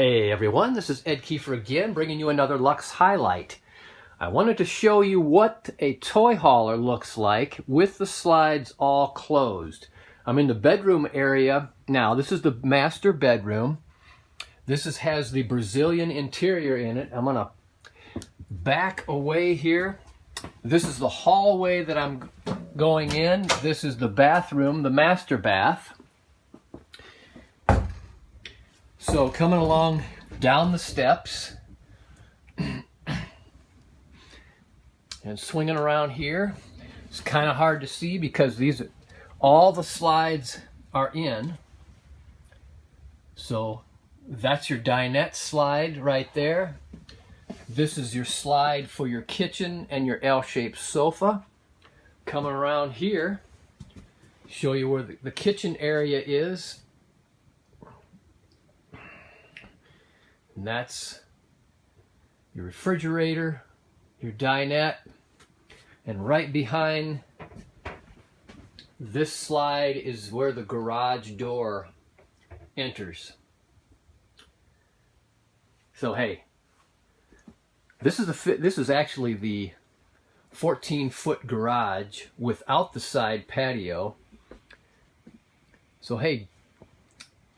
Hey everyone, this is Ed Kiefer again, bringing you another Luxe highlight. I wanted to show you what a toy hauler looks like with the slides all closed. I'm in the bedroom area now. This is the master bedroom. This has the Brazilian interior in it. I'm gonna back away here. This is the hallway that I'm going in. This is the bathroom, the master bath. So coming along down the steps and swinging around here, it's kind of hard to see because all the slides are in. So that's your dinette slide right there. This is your slide for your kitchen and your L-shaped sofa. Coming around here, show you where the kitchen area is. And that's your refrigerator, your dinette, and right behind this slide is where the garage door enters. So hey, this is actually the 14-foot garage without the side patio. So hey,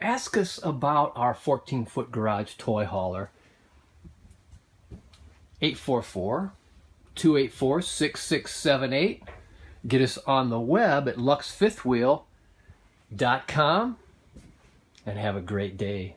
ask us about our 14-foot garage toy hauler. 844-284-6678. Get us on the web at luxefifthwheel.com and have a great day.